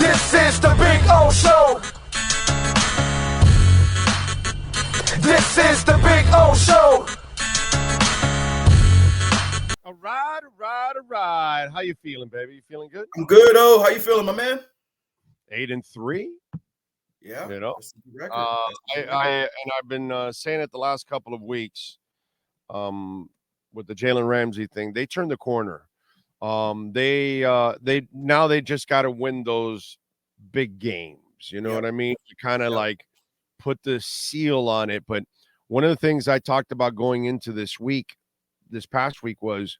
This is the Big O Show. This is the Big O Show. All right. How you feeling, baby? You feeling good? I'm good, How you feeling, my man? 8-3. Yeah. You know, I've been saying it the last couple of weeks. With the Jalen Ramsey thing, they turned the corner. They just got to win those big games. You know what I mean? To kind of like put the seal on it. But one of the things I talked about going into this past week, was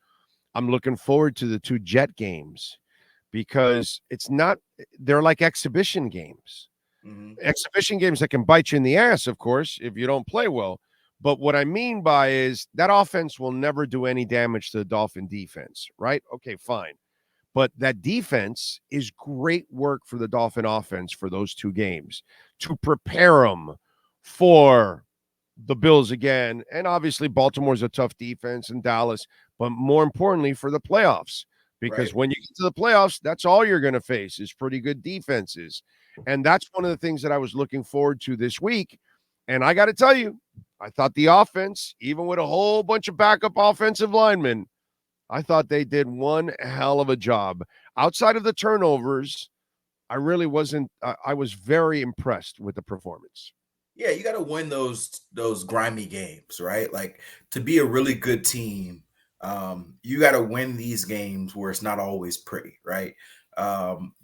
I'm looking forward to the 2 Jet games, because they're like exhibition games. Mm-hmm. Exhibition games that can bite you in the ass, of course, if you don't play well. But what I mean by is that offense will never do any damage to the Dolphin defense, right? Okay, fine. But that defense is great work for the Dolphin offense for those 2 games to prepare them for the Bills again. And obviously Baltimore's a tough defense, and Dallas, but more importantly for the playoffs, because when you get to the playoffs, that's all you're going to face is pretty good defenses. And that's one of the things that I was looking forward to this week. And I got to tell you, I thought the offense, even with a whole bunch of backup offensive linemen, I thought they did one hell of a job. Outside of the turnovers, I really wasn't. I was very impressed with the performance. Yeah, you got to win those grimy games, right? Like, to be a really good team, you got to win these games where it's not always pretty, right?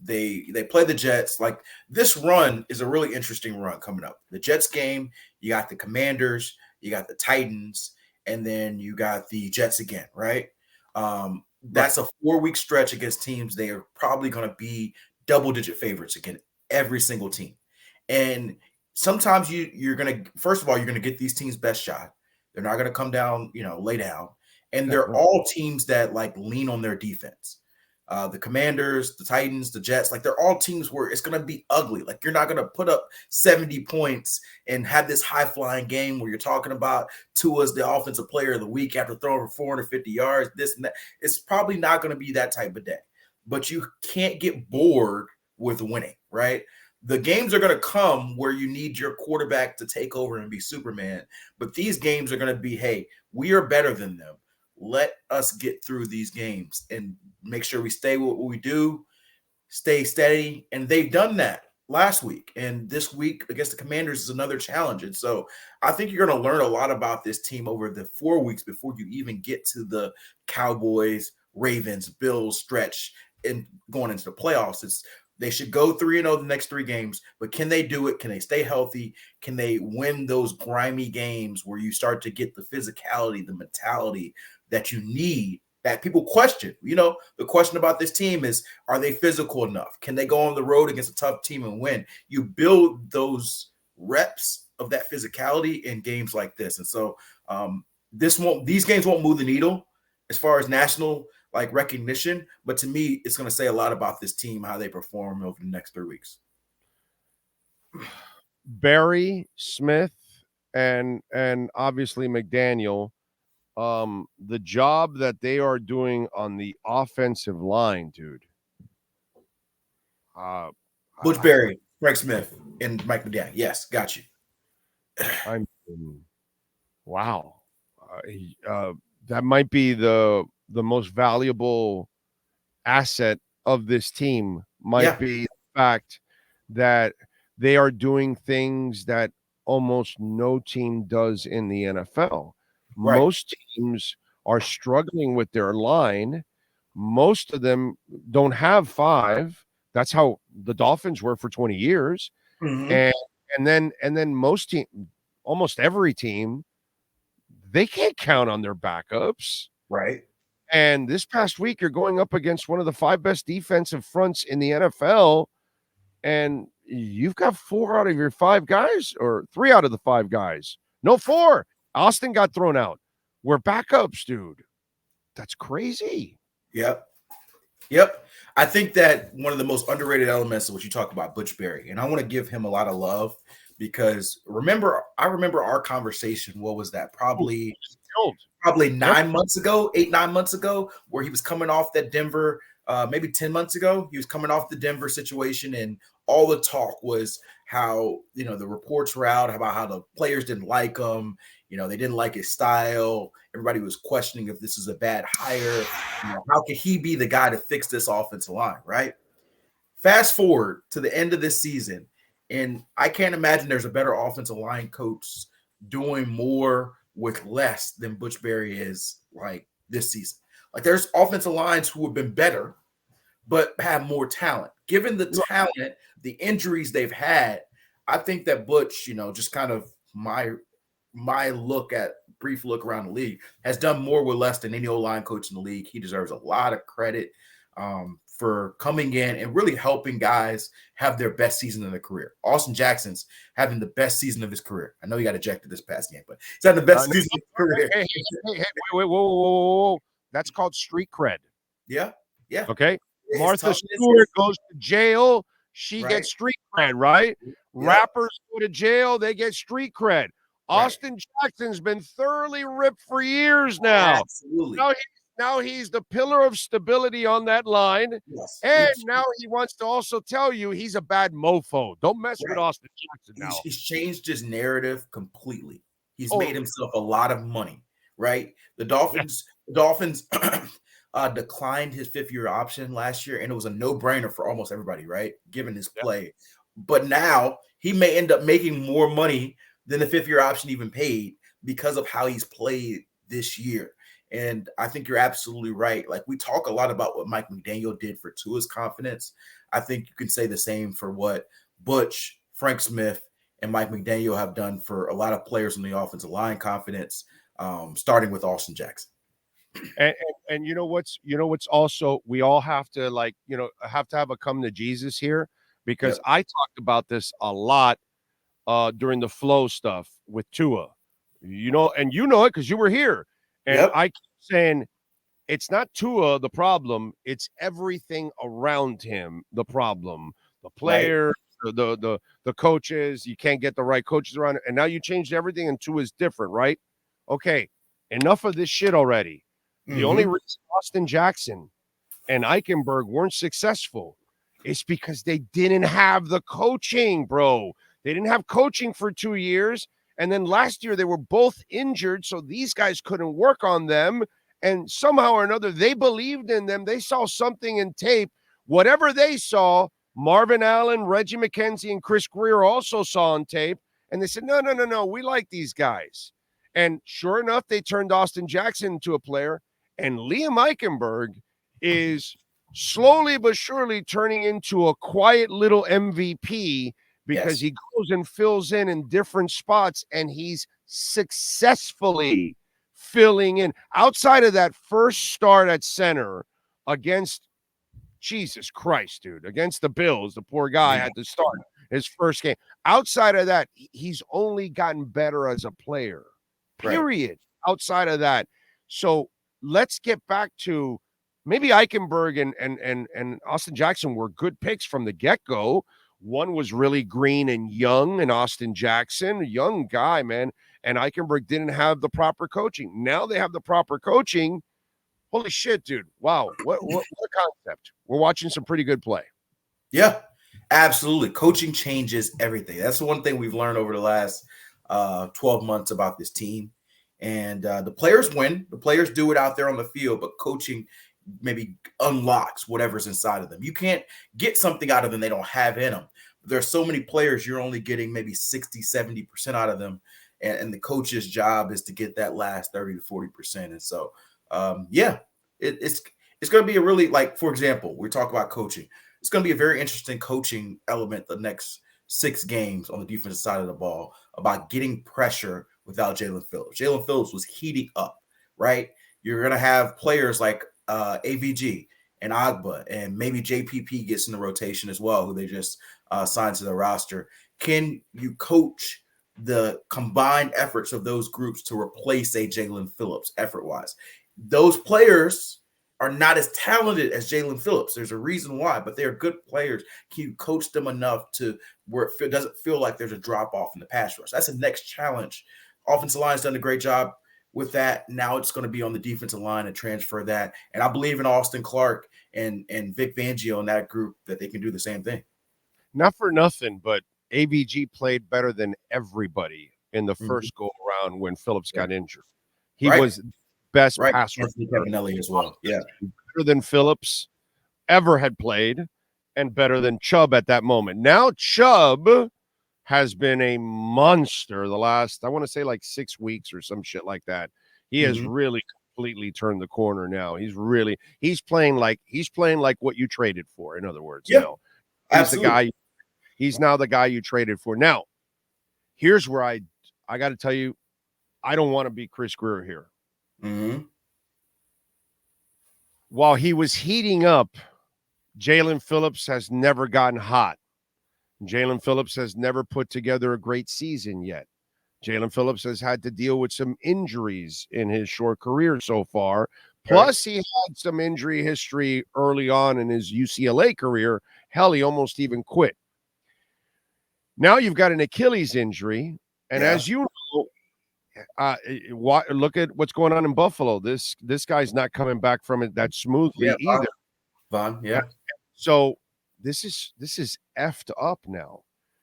They play the Jets. Like, this run is a really interesting run coming up. The Jets game, you got the Commanders, you got the Titans, and then you got the Jets again, right? That's a 4-week stretch against teams they are probably going to be double-digit favorites against every single team. And sometimes you're going to, first of all, you're going to get these teams' best shot. They're not going to come down, lay down. And they're all teams that like lean on their defense. The Commanders, the Titans, the Jets, like they're all teams where it's going to be ugly. Like, you're not going to put up 70 points and have this high-flying game where you're talking about Tua's the offensive player of the week after throwing for 450 yards, this and that. It's probably not going to be that type of day. But you can't get bored with winning, right? The games are going to come where you need your quarterback to take over and be Superman. But these games are going to be, hey, we are better than them. Let us get through these games and make sure we stay with what we do, stay steady. And they've done that last week. And this week against the Commanders is another challenge. And so I think you're going to learn a lot about this team over the 4 weeks before you even get to the Cowboys, Ravens, Bills stretch and going into the playoffs. They should go 3-0 the next 3 games, but can they do it? Can they stay healthy? Can they win those grimy games where you start to get the physicality, the mentality that you need, that people question? The question about this team is, are they physical enough? Can they go on the road against a tough team and win? You build those reps of that physicality in games like this. And so these games won't move the needle as far as national recognition, but to me, it's going to say a lot about this team, how they perform over the next 3 weeks. Barry, Smith, and obviously McDaniel, the job that they are doing on the offensive line, dude. Butch Barry, Greg Smith, and Mike McDaniel. Yes, got you. Wow. That might be the most valuable asset of this team, might be the fact that they are doing things that almost no team does in the NFL. Right. Most teams are struggling with their line. Most of them don't have 5. That's how the Dolphins were for 20 years. Mm-hmm. And then almost every team, they can't count on their backups. Right. And this past week, you're going up against one of the 5 best defensive fronts in the NFL, and you've got 4 out of your 5 guys, or 3 out of the 5 guys. No, 4. Austin got thrown out. We're backups, dude. That's crazy. Yep. I think that one of the most underrated elements of what you talk about, Butch Barry, and I want to give him a lot of love because I remember our conversation. What was that? Probably 9 months ago, 8-9 months ago, where he was coming off that Denver maybe 10 months ago. He was coming off the Denver situation, and all the talk was how, the reports were out about how the players didn't like him. They didn't like his style. Everybody was questioning if this is a bad hire. How could he be the guy to fix this offensive line, right? Fast forward to the end of this season, and I can't imagine there's a better offensive line coach doing more with less than Butch Berry is like this season. Like, there's offensive lines who have been better, but have more talent. Given the talent, the injuries they've had, I think that Butch, just kind of my brief look around the league, has done more with less than any O-line coach in the league. He deserves a lot of credit for coming in and really helping guys have their best season of their career. Austin Jackson's having the best season of his career. I know he got ejected this past game, but he's having the best season of his career. Hey, wait, whoa. That's called street cred. Yeah. Okay. Martha Stewart goes to jail. She gets street cred, right? Yeah. Rappers go to jail. They get street cred. Austin Jackson's been thoroughly ripped for years now. Absolutely. Now he's the pillar of stability on that line. Yes. And now he wants to also tell you he's a bad mofo. Don't mess with Austin Jackson now. He's changed his narrative completely. He's made himself a lot of money, right? The Dolphins declined his 5th-year option last year, and it was a no-brainer for almost everybody, right? Given his play. But now he may end up making more money than the 5th-year option even paid because of how he's played this year. And I think you're absolutely right. Like, we talk a lot about what Mike McDaniel did for Tua's confidence. I think you can say the same for what Butch, Frank Smith, and Mike McDaniel have done for a lot of players in the offensive line confidence, starting with Austin Jackson. And you know what's also, we all have to have a come to Jesus here, because I talked about this a lot during the flow stuff with Tua, and you know it because you were here. And I keep saying it's not Tua the problem, it's everything around him the problem. The player, the coaches, you can't get the right coaches around it. And now you changed everything and Tua's different, right? Okay, enough of this shit already. The only reason Austin Jackson and Eichenberg weren't successful is because they didn't have the coaching, bro. They didn't have coaching for 2 years. And then last year they were both injured, so these guys couldn't work on them. And somehow or another, they believed in them. They saw something in tape. Whatever they saw, Marvin Allen, Reggie McKenzie, and Chris Greer also saw on tape. And they said, no, we like these guys. And sure enough, they turned Austin Jackson into a player. And Liam Eichenberg is slowly but surely turning into a quiet little MVP, because he goes and fills in different spots, and he's successfully filling in. Outside of that first start at center against, Jesus Christ, dude, against the Bills, the poor guy had to start his first game. Outside of that, he's only gotten better as a player, period. Outside of that. So let's get back to maybe Eichenberg and Austin Jackson were good picks from the get-go. One was really green and young, and Austin Jackson, a young guy, man, and Eichenberg didn't have the proper coaching. Now they have the proper coaching. Holy shit, dude. Wow. What a concept. We're watching some pretty good play. Yeah, absolutely. Coaching changes everything. That's the one thing we've learned over the last 12 months about this team. And the players win. The players do it out there on the field, but coaching maybe unlocks whatever's inside of them. You can't get something out of them they don't have in them. There's so many players, you're only getting maybe 60, 70% out of them. And the coach's job is to get that last 30 to 40%. And so, it's going to be a really, like, for example, we talk about coaching. It's going to be a very interesting coaching element the next 6 games on the defensive side of the ball about getting pressure without Jalen Phillips. Jalen Phillips was heating up, right? You're going to have players like AVG and Agba, and maybe JPP gets in the rotation as well, who they just signed to the roster. Can you coach the combined efforts of those groups to replace a Jalen Phillips effort-wise? Those players are not as talented as Jalen Phillips. There's a reason why, but they're good players. Can you coach them enough to where it doesn't feel like there's a drop-off in the pass rush? That's the next challenge. Offensive line's done a great job with that. Now it's going to be on the defensive line to transfer that. And I believe in Austin Clark and Vic Fangio and that group that they can do the same thing. Not for nothing, but AVG played better than everybody in the first go around when Phillips got injured. He was best pass rusher as well. Yeah, better than Phillips ever had played, and better than Chubb at that moment. Now Chubb has been a monster the last, I want to say, like 6 weeks or some shit like that. He has really completely turned the corner now. He's playing like what you traded for. In other words, yeah, now he's absolutely. the guy. He's now the guy you traded for. Now, here's where I got to tell you, I don't want to be Chris Greer here. While he was heating up, Jalen Phillips has never gotten hot. Jalen Phillips has never put together a great season yet. Jalen Phillips has had to deal with some injuries in his short career so far. Plus, he had some injury history early on in his UCLA career. Hell, he almost even quit. Now you've got an Achilles injury. And as you know, look at what's going on in Buffalo. This guy's not coming back from it that smoothly either. Vaughn, So this is effed up now.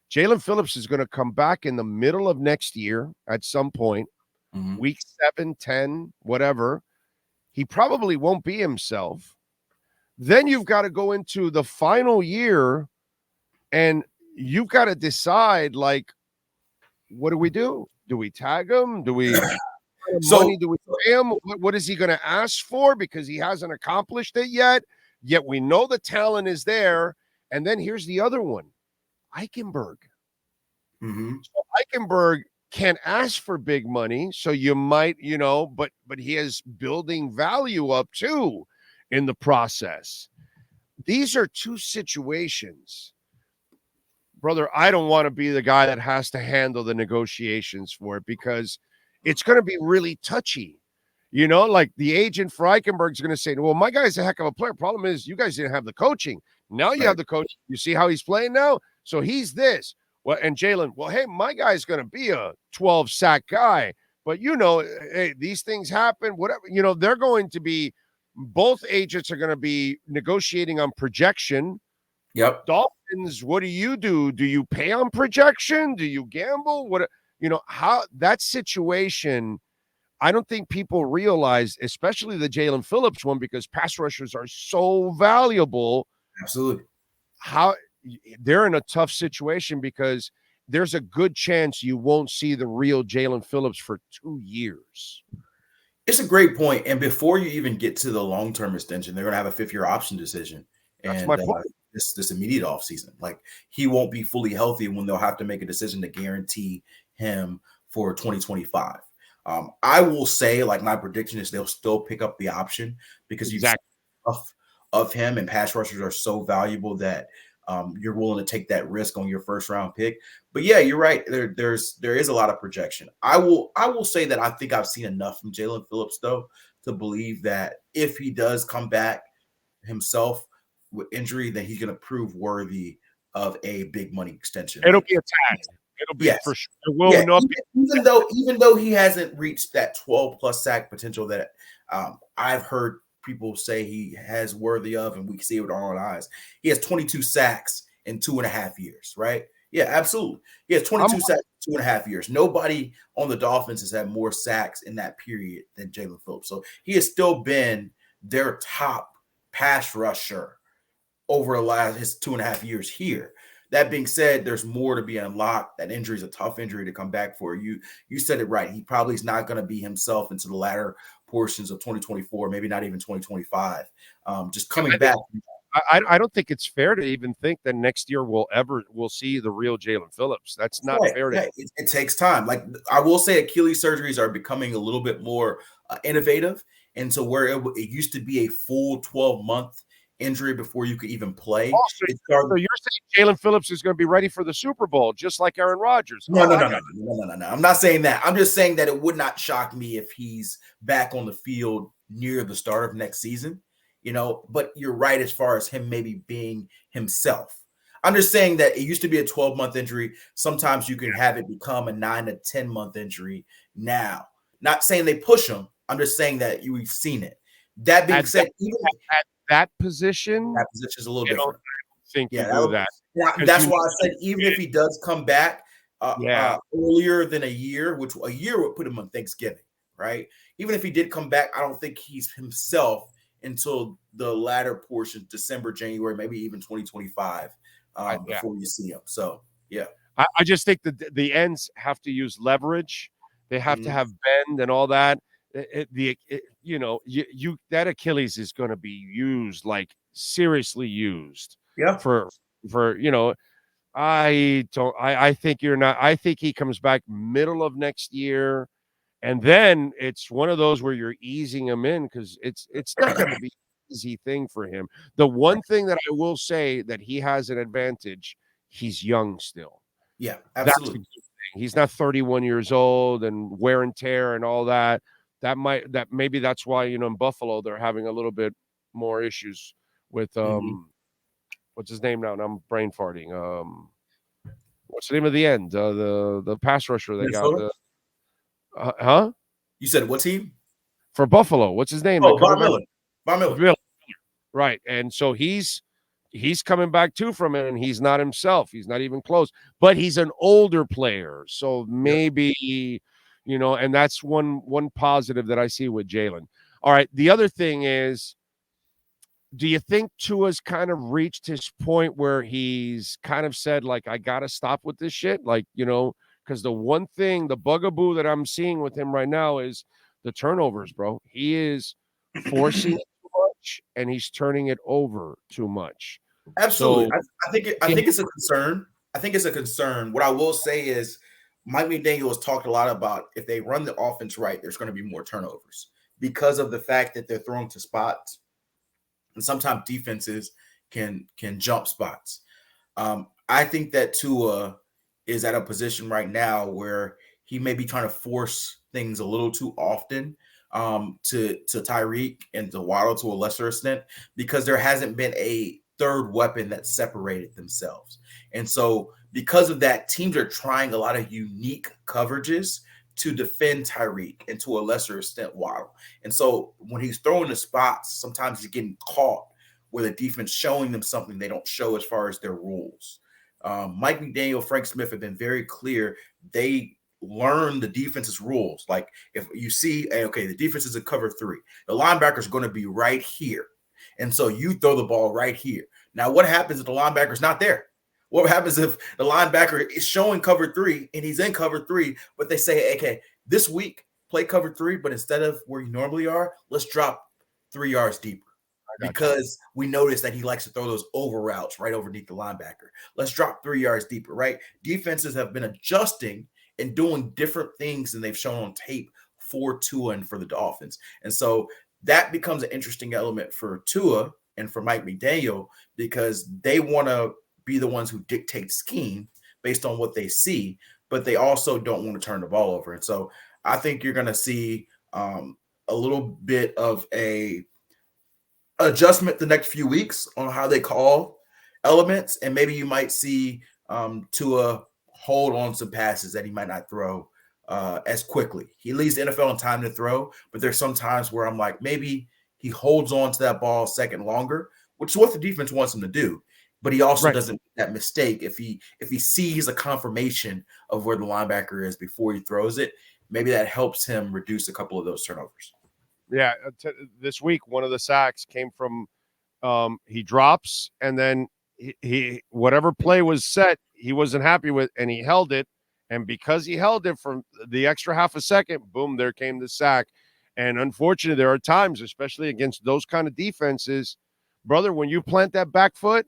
Jalen Phillips is going to come back in the middle of next year at some point, week 7, 10, whatever. He probably won't be himself. Then you've got to go into the final year, and you've got to decide, like, what do we do? Do we tag him? Do we money? Do we pay him? What is he going to ask for? Because he hasn't accomplished it yet. Yet we know the talent is there. And then here's the other one, Eichenberg. So Eichenberg can't ask for big money. So you might, but he is building value up too in the process. These are two situations. Brother, I don't want to be the guy that has to handle the negotiations for it because it's going to be really touchy. Like the agent for Eichenberg is going to say, well, my guy's a heck of a player. Problem is you guys didn't have the coaching. Now you have the coach. You see how he's playing now? So he's this. Well, and Jalen, well, hey, my guy's going to be a 12-sack guy. But, hey, these things happen. Whatever. They're going to be – both agents are going to be negotiating on projection. Yep. Dolphins, what do you do? Do you pay on projection? Do you gamble? How that situation – I don't think people realize, especially the Jalen Phillips one, because pass rushers are so valuable. Absolutely. How they're in a tough situation because there's a good chance you won't see the real Jalen Phillips for 2 years. It's a great point. And before you even get to the long-term extension, they're going to have a 5th-year option decision. That's my point. This immediate offseason. Like, he won't be fully healthy when they'll have to make a decision to guarantee him for 2025. I will say, like, my prediction is they'll still pick up the option because of him, and pass rushers are so valuable that you're willing to take that risk on your first-round pick. But yeah, you're right. There is a lot of projection. I will say that I think I've seen enough from Jalen Phillips though to believe that if he does come back himself with injury, then he's going to prove worthy of a big money extension. It'll be a tag. It'll be for sure. It will not even though he hasn't reached that 12+ sack potential that I've heard people say he has worthy of, and we can see it with our own eyes. He has 22 sacks in 2.5 years, right? Yeah, absolutely. He has 22 sacks in 2.5 years. Nobody on the Dolphins has had more sacks in that period than Jalen Phillips. So he has still been their top pass rusher over his 2.5 years here. That being said, there's more to be unlocked. That injury is a tough injury to come back for. You said it right. He probably is not going to be himself into the latter portions of 2024, maybe not even 2025. Just coming back. I don't think it's fair to even think that next year we'll see the real Jalen Phillips. That's not fair. It takes time. Like, I will say, Achilles surgeries are becoming a little bit more innovative. And so where it used to be a full 12-month injury before you could even play. So you're saying Jalen Phillips is going to be ready for the Super Bowl, just like Aaron Rodgers? No. I'm not saying that. I'm just saying that it would not shock me if he's back on the field near the start of next season, but you're right as far as him maybe being himself. I'm just saying that it used to be a 12-month injury. Sometimes you can have it become a 9 to 10-month injury now. Not saying they push him. I'm just saying that we've seen it. That being said, that position, That position is a little I don't different. think Yeah, you do that. that's why I said even if he does come back Yeah. earlier than a year, which a year would put him on Thanksgiving, right? Even if he did come back, I don't think he's himself until the latter portion, December, January, maybe even 2025, before you see him. So, yeah. I just think that the ends have to use leverage. They have to Mhm. have bend and all that. You that Achilles is going to be used, like seriously used Yeah. for I think you're not. I think he comes back middle of next year, and then it's one of those where you're easing him in because it's not going to be an easy thing for him. The one thing that I will say that he has an advantage, he's young still. Yeah, That's a absolutely. good thing. He's not 31 years old and wear and tear and all that. Maybe that's why in Buffalo they're having a little bit more issues with Mhm. what's his name now? And I'm brain farting. What's the name of the end? The pass rusher they got. Minnesota? Huh? You said what team? For Buffalo. What's his name? Oh, Von Miller. Von Miller. Miller. Right. And so he's coming back too from it, and he's not himself. He's not even close. But he's an older player. So maybe, and that's one positive that I see with Jalen. All right. The other thing is, do you think Tua's kind of reached his point where he's kind of said, like, I gotta stop with this shit? Like, because the one thing, the bugaboo that I'm seeing with him right now is the turnovers, bro. He is forcing it too much and he's turning it over too much. Absolutely. So I think it's a concern. I think it's a concern. What I will say is Mike McDaniel has talked a lot about if they run the offense right, there's going to be more turnovers because of the fact that they're throwing to spots. And sometimes defenses can jump spots. I think that Tua is at a position right now where he may be trying to force things a little too often to Tyreek and to Waddle to a lesser extent because there hasn't been a third weapon that separated themselves. And so because of that, teams are trying a lot of unique coverages to defend Tyreek and to a lesser extent Waddle. And so when he's throwing the spots, sometimes he's getting caught with a defense showing them something they don't show as far as their rules. Mike McDaniel, Frank Smith have been very clear. They learn the defense's rules. Like if you see, okay, the defense is a cover 3. The linebacker is going to be right here. And so you throw the ball right here. Now, what happens if the linebacker's not there? What happens if the linebacker is showing cover 3 and he's in cover 3, but they say, okay, this week play cover 3, but instead of where you normally are, let's drop 3 yards deeper because we noticed that he likes to throw those over routes right underneath the linebacker. Let's drop 3 yards deeper, right? Defenses have been adjusting and doing different things than they've shown on tape for Tua and for the Dolphins. And so that becomes an interesting element for Tua and for Mike McDaniel because they want to be the ones who dictate scheme based on what they see, but they also don't want to turn the ball over. And so I think you're going to see a little bit of a adjustment the next few weeks on how they call elements, and maybe you might see Tua hold on some passes that he might not throw as quickly. He leads the NFL in time to throw, but there's some times where I'm like, maybe he holds on to that ball a second longer, which is what the defense wants him to do. But he also doesn't make that mistake if he sees a confirmation of where the linebacker is before he throws it. Maybe that helps him reduce a couple of those turnovers. Yeah, this week one of the sacks came from he drops and then he whatever play was set he wasn't happy with and he held it, and because he held it for the extra half a second, boom, there came the sack. And unfortunately, there are times, especially against those kind of defenses, brother, when you plant that back foot,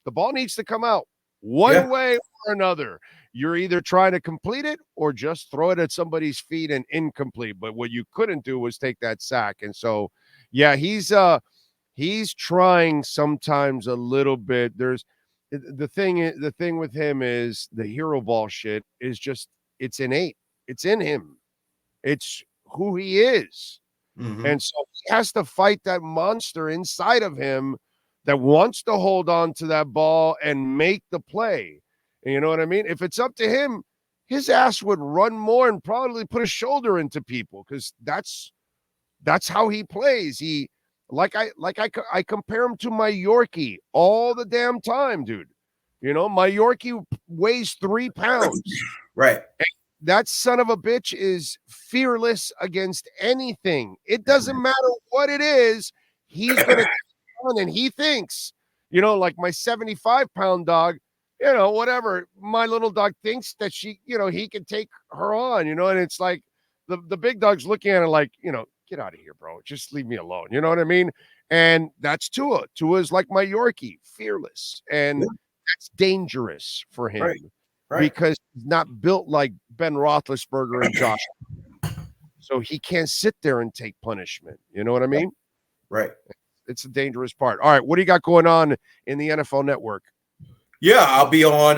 the ball needs to come out one way or another. You're either trying to complete it or just throw it at somebody's feet and incomplete. But what you couldn't do was take that sack. And so, yeah, he's trying sometimes a little bit. There's the thing with him is the hero ball shit is just it's innate. It's in him. It's who he is. Mm-hmm. And so he has to fight that monster inside of him that wants to hold on to that ball and make the play. And you know what I mean? If it's up to him, his ass would run more and probably put a shoulder into people because that's how he plays. I compare him to my Yorkie all the damn time, dude. My Yorkie weighs 3 pounds. Right. That son of a bitch is fearless against anything. It doesn't matter what it is. He's going to on, and he thinks, like my 75-pound dog, whatever. My little dog thinks that he can take her on, and it's like the big dog's looking at it like, get out of here, bro. Just leave me alone. You know what I mean? And that's Tua. Tua is like my Yorkie, fearless. And that's dangerous for him. Right. Because he's not built like Ben Roethlisberger and Josh. So he can't sit there and take punishment. You know what I mean? Right. It's the dangerous part. All right. What do you got going on in the NFL Network? Yeah, I'll be on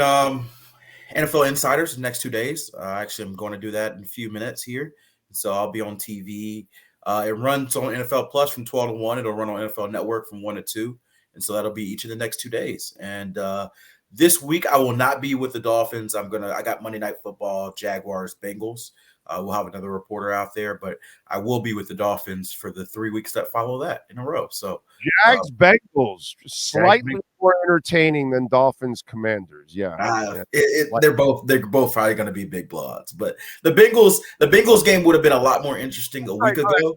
NFL Insiders the next 2 days. Actually, I'm going to do that in a few minutes here. So I'll be on TV. It runs on NFL Plus from 12 to 1. It'll run on NFL Network from 1 to 2. And so that'll be each of the next 2 days. And this week, I will not be with the Dolphins. I got Monday Night Football, Jaguars, Bengals. We'll have another reporter out there, but I will be with the Dolphins for the 3 weeks that follow that in a row. So Jags, Bengals, slightly more entertaining than Dolphins, Commanders. Yeah, they're both probably going to be big blowouts. But the Bengals game would have been a lot more interesting a week ago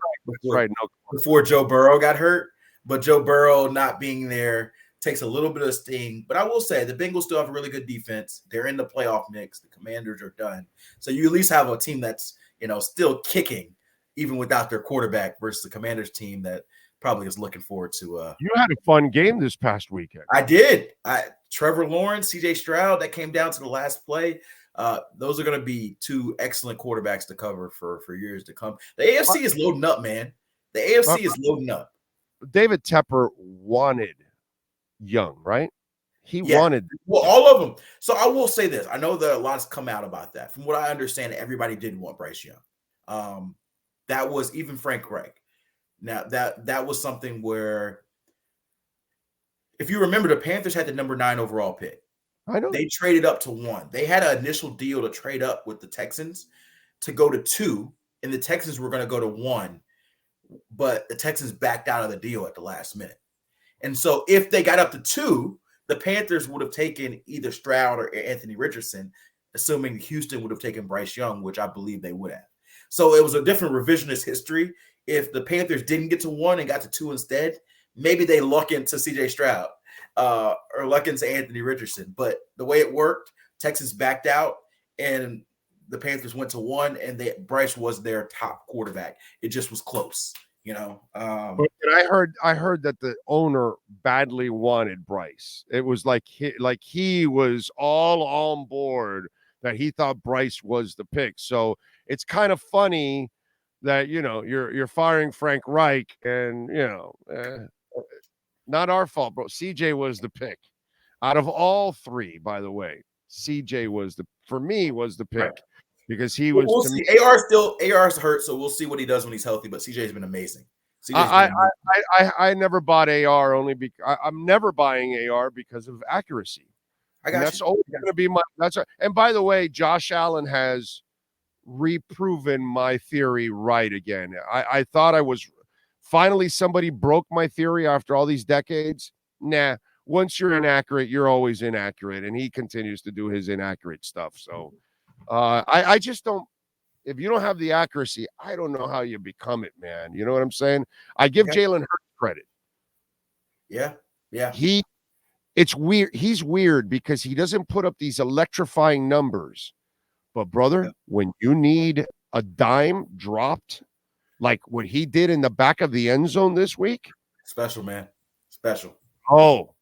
before Joe Burrow got hurt. But Joe Burrow not being there takes a little bit of sting. But I will say the Bengals still have a really good defense. They're in the playoff mix. The Commanders are done. So you at least have a team that's, still kicking even without their quarterback versus the Commanders team that probably is looking forward to. You had a fun game this past weekend. I did. Trevor Lawrence, CJ Stroud, that came down to the last play. Those are going to be two excellent quarterbacks to cover for years to come. The AFC is loading up, man. The AFC is loading up. David Tepper wanted Young, right? He wanted. Well, all of them. So I will say this. I know that a lot's come out about that. From what I understand, everybody did want Bryce Young. That was even Frank Reich. Now, that was something where, if you remember, the Panthers had the number 9 overall pick. I know. They traded up to 1. They had an initial deal to trade up with the Texans to go to 2, and the Texans were going to go to 1, but the Texans backed out of the deal at the last minute. And so if they got up to 2, the Panthers would have taken either Stroud or Anthony Richardson, assuming Houston would have taken Bryce Young, which I believe they would have. So it was a different revisionist history. If the Panthers didn't get to 1 and got to 2 instead, maybe they luck into CJ Stroud or luck into Anthony Richardson. But the way it worked, Texas backed out and the Panthers went to 1, and Bryce was their top quarterback. It just was close. But I heard that the owner badly wanted Bryce. It was like he was all on board, that he thought Bryce was the pick. So it's kind of funny that you're firing Frank Reich, and not our fault, bro. CJ was the pick out of all 3. By the way, CJ was the pick. Right. Because he was. We'll see. AR's hurt, so we'll see what he does when he's healthy. But CJ's been amazing. I never bought AR only because I'm never buying AR because of accuracy. That's always going to be my. And by the way, Josh Allen has reproven my theory right again. I thought I was finally somebody broke my theory after all these decades. Nah, once you're inaccurate, you're always inaccurate, and he continues to do his inaccurate stuff. So. I just don't. If you don't have the accuracy, I don't know how you become it, man. You know what I'm saying? I give Jalen Hurts credit. Yeah. It's weird. He's weird because he doesn't put up these electrifying numbers. But brother, when you need a dime dropped, like what he did in the back of the end zone this week, special, man, special. Oh,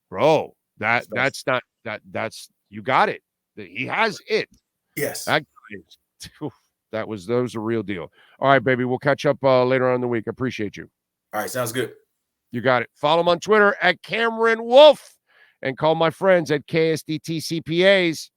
bro, that's you got it. He has it. Yes. That was a real deal. All right, baby. We'll catch up later on in the week. I appreciate you. All right. Sounds good. You got it. Follow him on Twitter at Cameron Wolfe and call my friends at KSDT CPAs.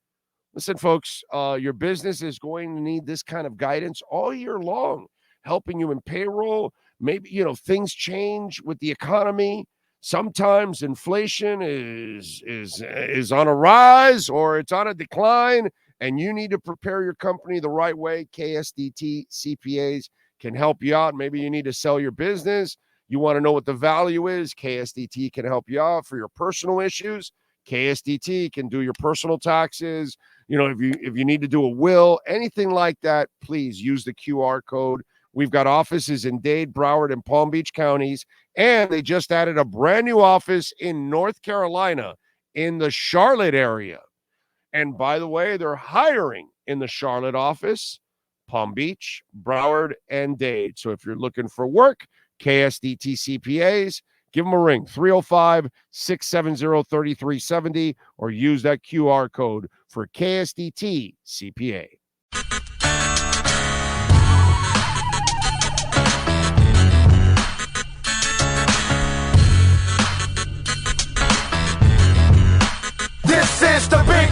Listen, folks, your business is going to need this kind of guidance all year long, helping you in payroll. Maybe, things change with the economy. Sometimes inflation is on a rise or it's on a decline, and you need to prepare your company the right way. KSDT CPAs can help you out. Maybe you need to sell your business. You want to know what the value is? KSDT can help you out for your personal issues. KSDT can do your personal taxes. You know, if you need to do a will, anything like that, please use the QR code. We've got offices in Dade, Broward, and Palm Beach counties, and they just added a brand new office in North Carolina in the Charlotte area. And by the way, they're hiring in the Charlotte office, Palm Beach, Broward, and Dade. So if you're looking for work, KSDT CPAs, give them a ring, 305-670-3370, or use that QR code for KSDT CPA. This is the big